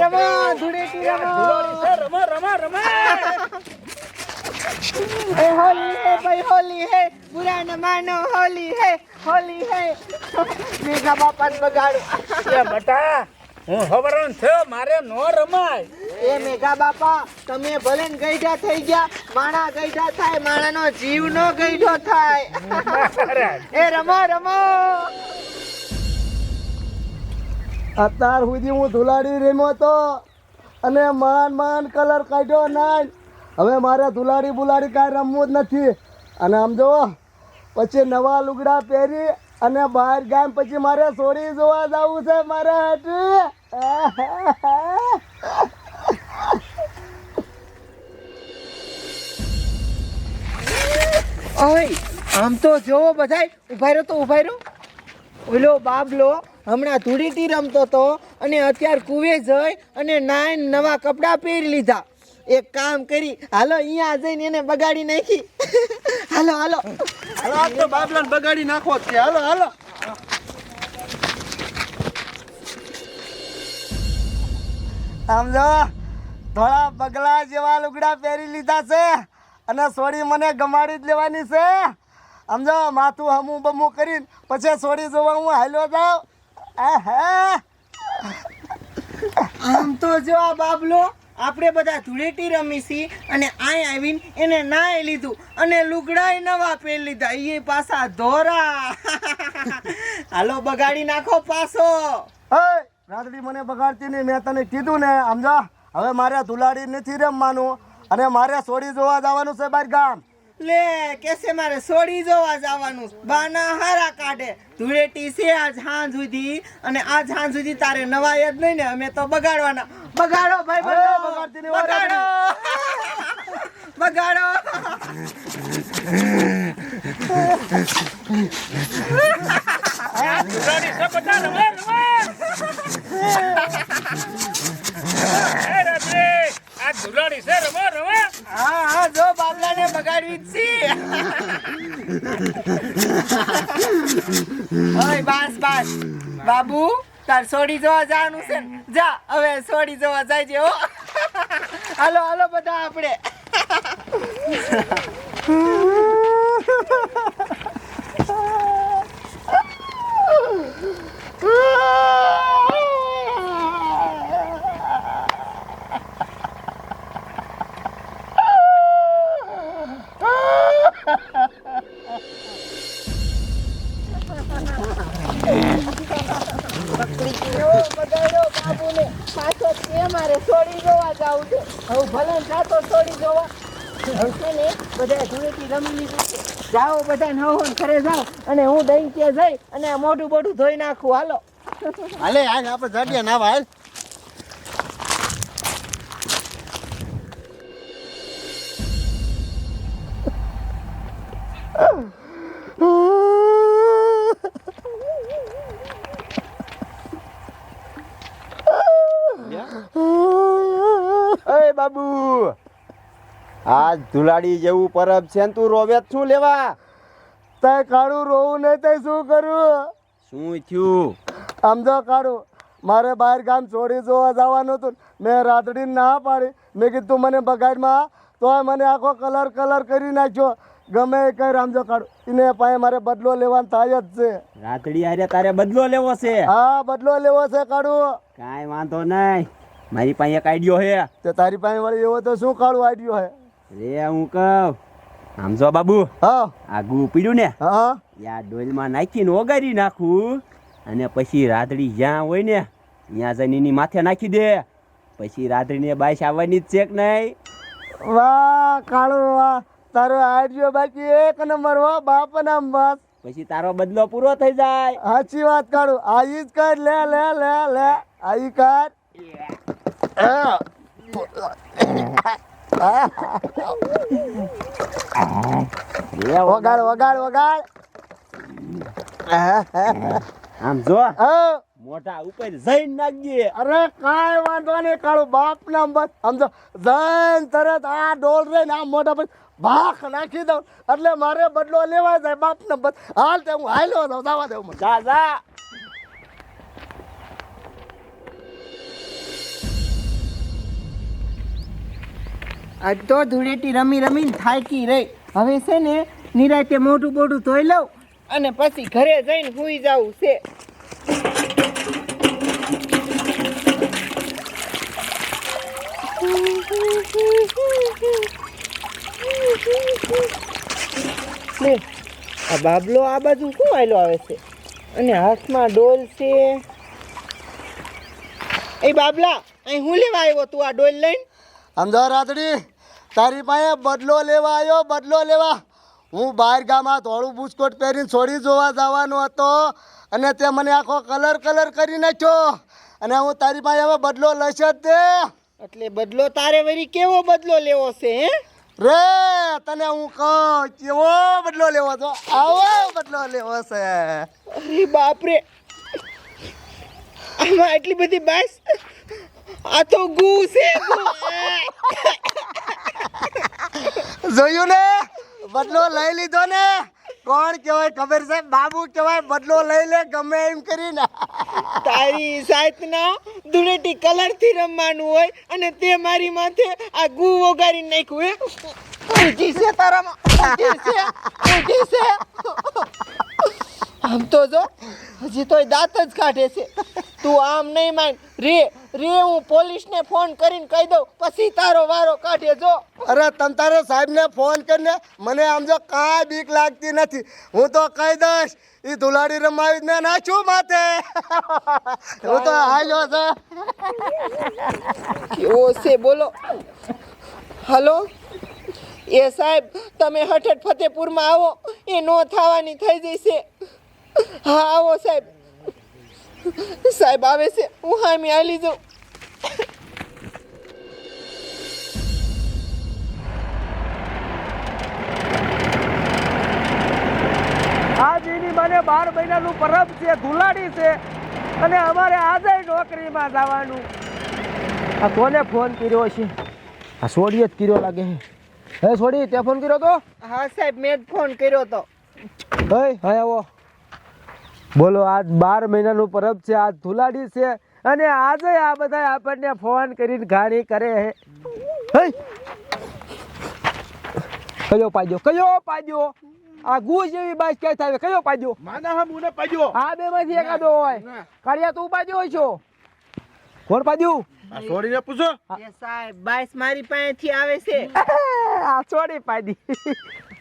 રમો ધૂળેટી રમો ए होली है भाई होली है बुरा न मानो होली है मेघा बापा ने बगाड़ो એ બટા હું ખબરન છે મારે નો રમાય એ મેઘા બાપા તમે ભલે ને ગઈઢા થઈ ગયા માણા ગઈઢા થાય માણાનો જીવ નો ગઈઢો થાય એ રમો રમો અત્યાર સુધી હું ધુલાડી રમ્યો તો અને માન કલર કાઢ્યો ના હવે મારે ધુલાડી બુલાડી કાંઈ રમવું જ નથી અને આમ જો પછી નવા લુગડા પહેરી અને બહાર ગામ પછી મારે સોરી જોવા જવું છે મારા હાટુ ઓય આમ તો જોવો બધાય ઉભા રહ્યો ઓલો બાબલો હમણાં ધૂળેટી રમતો તો અને અત્યારે કુવે જઈ અને નાઈન નવા કપડાં પહેરી લીધા એક કામ કરી હાલો અહીંયા જઈને એને બગાડી નાખી હાલો હાલો હાલો આજ તો બાબલાને બગાડી નાખો છે હાલો હાલો આમ જો થોડા બગલા જેવા લુગડા પહેરી લીધા છે અને સોડી મને ગમાડી જ લેવાની છે આમ જો માથું હમું બમું કરીને પછી સોડી જોવા હું હાલ્યો જાઉં આમ તો જો આ બાબલો આપણે બધા ધૂળેટી રમી છી અને આય આવીને એને નાય લીધું અને લુગડાય નવા પહેરી લીધા એ પાછા ધોરા હાલો બગાડી નાખો પાછો રાતડી મને બગાડતી નહીં મેં તને કીધું ને સમજા હવે મારે ધુલાડી નથી રમવાનું અને મારે સોડી જોવા જવાનું છે બહાર ગામ લે કેસે મારે સોડી જોવા જવાનું બાના હારા કાઢે ધૂળેટી છે આજ હાંજ સુધી અને આજ હાંજ સુધી તારે નવાય જ નહીં ને અમે તો બગાડવાના બગાડો ભાઈ બગાડતી નહીં બગાડો બગાડો ધુલાડી છે બટા રમે એ રાત્રે આ ધુલાડી છે રમે હા જો બાબલાને બગાડવી જ છે ઓય બસ બાબુ તાર સોડી જોવા જવાનું છે ને જા હવે સોડી જોવા જાય છે હો હાલો હાલો બધા આપણે પાછો છે મારે સોડી જોવા જવું છે હવે ભલે જાતો સોડી જોવા હવે છે ને બધા ધૂળેટી રમી લીધું છે જાઓ બધા નવો ઘરે જાઓ અને હું દહીં ત્યાં જઈ અને મોઢું બોઢું ધોઈ નાખું હાલો હાલે હાલ આપણે જાડિયા નાવા હાલ અરે બાબુ આજ ધુલાડી જેવું પરબ છે ને તું રોવે શું લેવા તે કાળું રોવું નહીં તે શું કરું શું થયું આમ જો કાળું મારે બહાર ગામ છોડી જોવા જવાનું હતું મેં રાતડી ના પાડી મેં કીધું મને બગાડમાં તોય મને આખો કલર કરી નાખ્યો ગમે એ કઈ રામજો કાઢું એને પાસે મારે બદલો લેવાનો થાય જ છે રાતડી આરે તારે બદલો લેવો છે હા બદલો લેવો છે કાઢું કાંઈ વાંધો નહીં મારી પાસે એક આઈડિયો હે તે તારી પાસે વળી એવો તો શું કાળું આઈડિયો હે રે હું કહું આમ જો બાબુ હા આગું પીડ્યું ને હા યા ડોલમાં નાખીને ઓગાળી નાખું અને પછી રાતડી જ્યાં હોય ને ત્યાં જઈને એની માથે નાખી દે પછી રાતડીને બાઈશ આવવાની જ છે કે નહીં વાહ કાળું વાહ તારો આઈડિયો બાકી એક નંબર હો બાપ ના બસ પછી તારો બદલો પૂરો થઈ જાય સાચી વાત કાઢું આઈ જ કર લે લે લે લે આઈ કર વગાડ વગાડ વગાડ આમ જો હા મોઢા ઉપર જઈને નાખજે અરે કાંઈ વાંધો નહીં કાળું બાપ ના બસ સમજો જઈને તરત આ ડોલ રે ને આ મોઢા પર ભાખ નાખી દઉં એટલે મારે બદલો લેવા જાય બાપ ને બસ હાલ તે હું હાલ્યો દઉં દાવા દઉં જા જા આજ તો ધૂળેટી રમી રમીને થાકી રહી. હવે છે ને નિરાતે મોઢું બોઢું ધોઈ લઉં અને પછી ઘરે જઈને સૂઈ જવું છે. લે, આ બાબલો આ બાજુ શું આયલો આવે છે અને હાથમાં ડોલ છે. એ બાબલા, અહીં હું લેવા આવ્યો તું આ ડોલ લઈને? સમજો રાતડી, તારી પાસે બદલો લેવા આવ્યો, બદલો લેવા. હું બહાર ગામમાં ધોળું બુસ્કોટ પહેરીને છોડી જોવા જવાનો હતો અને તે મને આખો કલર કરી નાખ્યો અને હું તારી પાસે હવે બદલો લઈશ જ તે. એટલે બદલો તારે વળી કેવો બદલો લેવો છે હે? રે તને હું કહું કેવો બદલો લેવો છો, આવો બદલો લેવો છે. અરે બાપરે, આમાં એટલી બધી બાસ? આ તો ગુ છે, ગુ. જોયું ને, બદલો લઈ લીધો ને. કોણ કહેવાય ખબર છે? બાબુ કહેવાય. બદલો લઈ લે ગમે એમ કરીને. તારી સાતના ધૂળેટી કલરથી રમવાનું હોય અને તે મારી માથે આ ગુ વગાડી નાખ્યું હે? ઊંચી છે તારામાં, ઊંચી છે, ઊંચી છે. આમ તો જો હજી તોય દાંત જ કાઢે છે. તું આમ નહીં માન રે રે, હું પોલીસને ફોન કરીને કહી દઉં, પછી તારો વારો કાઢે જો. અરે તમ તારે સાહેબને ફોન કરીને, મને આમ જો કાંઈ બીક લાગતી નથી. હું તો કહી દઈશ એ ધુલાડી રમાવી ને નાખ્યું માથે. હું તો આવ્યો છે. કેવો છે બોલો. હલો એ સાહેબ, તમે હઠઠ ફતેપુરમાં આવો, એ નો થવાની થઈ જશે. હા આવો સાહેબ. સાહેબ આવે છે, હું હામી હાલી જાઉં. આજ એની મને 12 મહિનાનું પરબ છે, ધુલાડી છે અને અમારે આજે નોકરીમાં જવાનું. આ કોને ફોન કર્યો છે? આ સોડીએ જ કર્યો લાગે છે. હે સોડી, તે ફોન કર્યો તો? હા સાહેબ, મેં જ ફોન કર્યો તો. હે હા આવો. બોલો, આજ 12 મહિનાનું પરબ છે, આજ ધુલાડી છે અને આજે આ બધા આપણને ફોન કરીને ગાડી કરે છે. હે કયો પાડ્યો, કયો પાડ્યો? આ ગુ જેવી બાઈક ક્યાં થાય? કયો પાડ્યો? માના હા મુને પાડ્યો. આ બે માંથી એકાદો હોય. કાળિયા તું પાડ્યો હોય છો? કોણ પાડ્યું? આ છોડીને પૂછો. એ સાહેબ, બાઈસ મારી પાસેથી આવે છે. આ છોડી પાડી.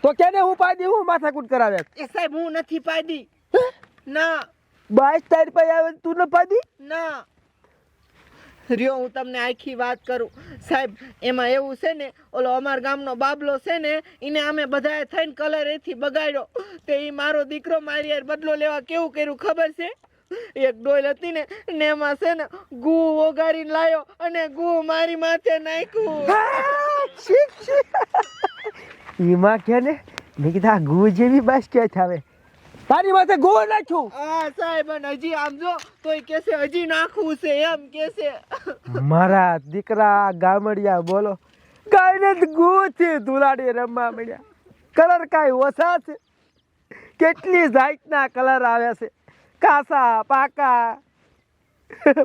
તો કેને હું પાડી? હું માથાકૂટ કરાવે? એ સાહેબ, હું નથી પાડી. ના બાઈક તારી પાસે આવે તું ન પાડી? ના રહ્યો, હું તમને આખી વાત કરું સાહેબ. એમાં એવું છે ને, ઓલો અમાર ગામનો બાબલો છે ને, એને અમે બધાએ થઈને કલર એથી બગાડ્યો. તે એ મારો દીકરો મારી યાર બદલો લેવા કેવું કર્યું ખબર છે? એક ડોલ હતી ને એમાં છે ને ગુ ઓગાળીને લાયો અને ગુ મારી માથે નાખ્યું. એમાં કે ને મેં કીધું આ ગુ જેવી બાઈક ક્યાં આવે? તારી માથે ગુ નાખ્યું? હા સાહેબ, અને હજી આમ જો તોય કેસે હજી નાખવું છે એમ કેસે. મારા દીકરા ગામડિયા બોલો, ગાયને ગુ થી ધુલાડી રમવા મળ્યા. કલર કાંઈ ઓછા છે? કેટલી જાતના કલર આવે છે, કાસા પાકા.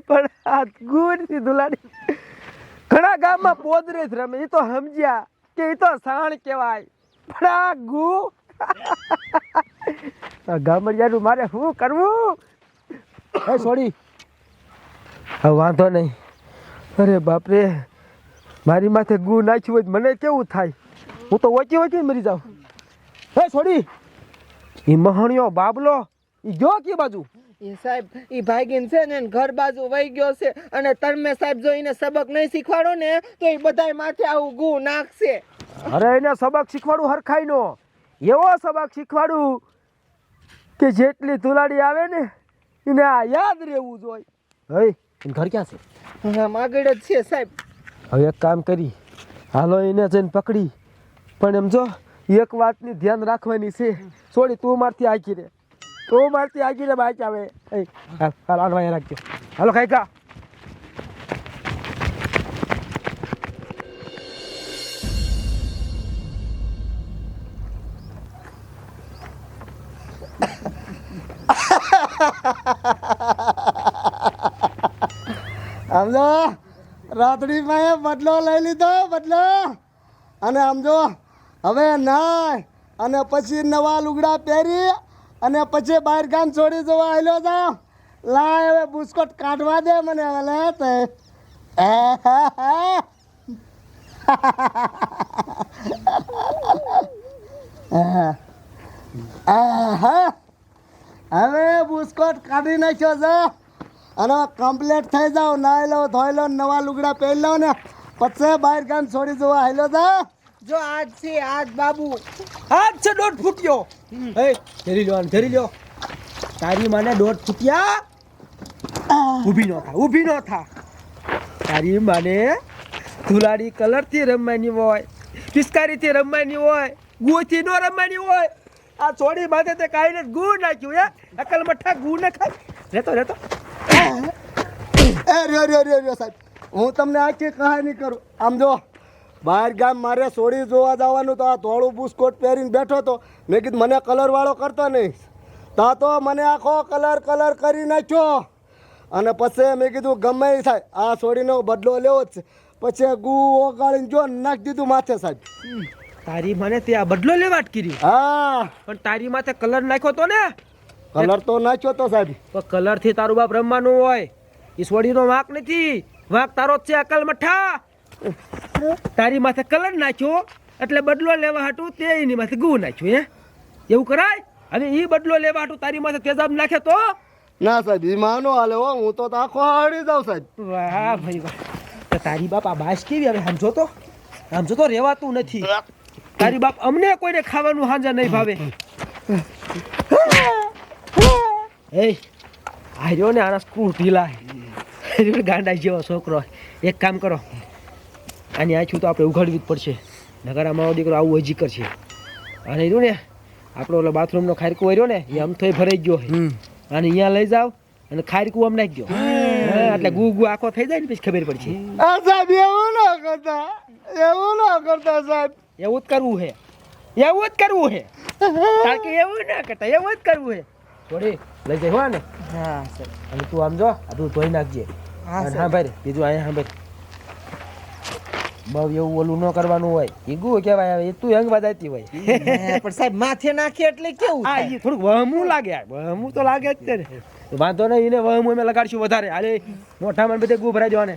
પણ આ ગુ થી ધુલાડી ઘણા ગામમાં પોદરે જ રમે. એ તો સમજ્યા કે એ તો સાણ કહેવાય, પણ આ ગુ ગામડિયાનું મારે શું કરવું? હે છોડી, હવે વાંધો નહીં. અરે બાપરે, મારી માથે ગુ નાખ્યું હોય મને કેવું થાય? હું તો ઓછી ઓછી મરી જાઉં. હે છોડી, એ મહણિયો બાબલો એ ગયો કે બાજુ? એ સાહેબ, એ ભાગીન છે ને ઘર બાજુ વહી ગયો છે અને તમે સાહેબ જો એને સબક નહીં શીખવાડો ને તો એ બધાય માથે આવું ગુ નાખશે. અરે એને સબક શીખવાડું હરખાઈનો, એવો સબક શીખવાડું કે જેટલી ધુલાડી આવે ને એને આ યાદ રહેવું જોઈએ. હે એને ઘર ક્યાં છે? હા આગળ જ છે સાહેબ. હવે એક કામ કરી, હાલો એને જઈને પકડી. પણ એમ જો એક વાતની ધ્યાન રાખવાની છે. છોડી તું મારથી આગી રે, તું મારથી આગી રે બાઈક આવે. હાલ હાલ હાલવા રાખજો. હાલો ખાઈ કા. સમજો રાતડી પાસે બદલો લઈ લીધો, બદલો. અને આમ જો હવે નાય અને પછી નવા લુગડા પહેરી અને પછી બહાર ગામ છોડી જવા આવેલો જા લાય હવે બુસ્કોટ કાઢવા દે મને હવે લે તે હવે બુસ્કોટ કાઢી નાખ્યો છે અને કમ્પ્લીટ થઈ જાવ નાઈ લો ધોઈ લો નવા લુગડા પહેરી લો ને પછી બહાર ગામ છોડી જવા આવેલો જા જો આજ છે આજ બાબુ હાથ છે દોઢ ફૂટ્યો એ ધરી લ્યો ધરી લ્યો તારી માને દોઢ ફૂટ્યા ઊભી ન થા તારી માને ધુલાડી કલરથી રમવાની હોય પિસ્કારીથી રમવાની હોય ગુથી ન રમવાની હોય આ છોડી માથે તે કાંઈ ને ગુ નાખ્યું હે અકલ મઠ્ઠા ગુ ન ખાય રહેતો એ રહ્યો સાહેબ હું તમને આખી કહાની કરું આમ જો બહાર ગામ મારે સોડી જોવા જવાનું તો આ ધોળું બુસ્કોટ પહેરીને બેઠો તો મેં કીધું મને કલરવાળો કરતો નહીં તો મને આખો કલર કરી નાખ્યો અને પછી મેં કીધું ગમે એ થાય આ સોડીનો બદલો લેવો જ છે પછી ગુ ઓગાળીને જો નાખી દીધું માથે સાહેબ તારી માને તે આ બદલો લેવાટ કર્યું હા પણ તારી માથે કલર નાખ્યો તો ને કલર તો નાખ્યો તો સાહેબ પણ કલરથી તારું બાપ રમવાનું હોય એ સોડીનો વાંક નથી વાંક તારો જ છે અકલ મઠ્ઠા તારી માથે કલર નાખ્યો એટલે બદલો લેવા હાટું તે એની માથે ગુ નાખ્યું હે એવું કરાય અને એ બદલો લેવા હાટું તારી માથે તેજાબ નાખે તો ના સાહેબ એ માનો હાલે હો હું તો આખો હાડી જાઉં સાહેબ વાહ ભાઈ વાહ તો તારી બાપ આ બાસ કેવી હવે સમજો તો રહેવાતું નથી તારી બાપ અમને કોઈને ખાવાનું હાંજા નહીં ભાવે એ આર્યો ને આના સ્ક્રૂ ઢીલા ગાંડા જેવો છોકરો એક કામ કરો આની આંખું તો આપણે ઉઘાડવી જ પડશે નગર મારો દીકરો આવું હજી કરશે અને રહ્યું ને આપણો ઓલો બાથરૂમનો ખારકું રહ્યો ને એ આમ તો ભરાઈ ગયો અને અહીંયા લઈ જાવ અને ખારકું આમ નાખી દો એટલે ગુ આખો થઈ જાય ને પછી ખબર પડશે સાહેબ એવું ન કરતા સાહેબ એવું જ કરવું છે કારણ કે એવું ના કરતા એવું જ કરવું છે થોડી લઈ જાય હો ને હા સર અને તું આમ જો આ તું ધોઈ નાખજે હા, અને સર. હા ભાઈ બીજું અહીંયા હા ભાઈ બહુ એવું ઓલું ન કરવાનું હોય ઈગુ કહેવાય હવે એ તું અંગ બજાતી હોય પણ સાહેબ માથે નાખીએ એટલે કેવું હા થાય? એ થોડુંક વહમું લાગે વહમું તો લાગે જ છે ને વાંધો નહીં એને વહમું અમે લગાડશું વધારે હાલે મોઢામાં બધે ગુ ભરાઈ દેવાને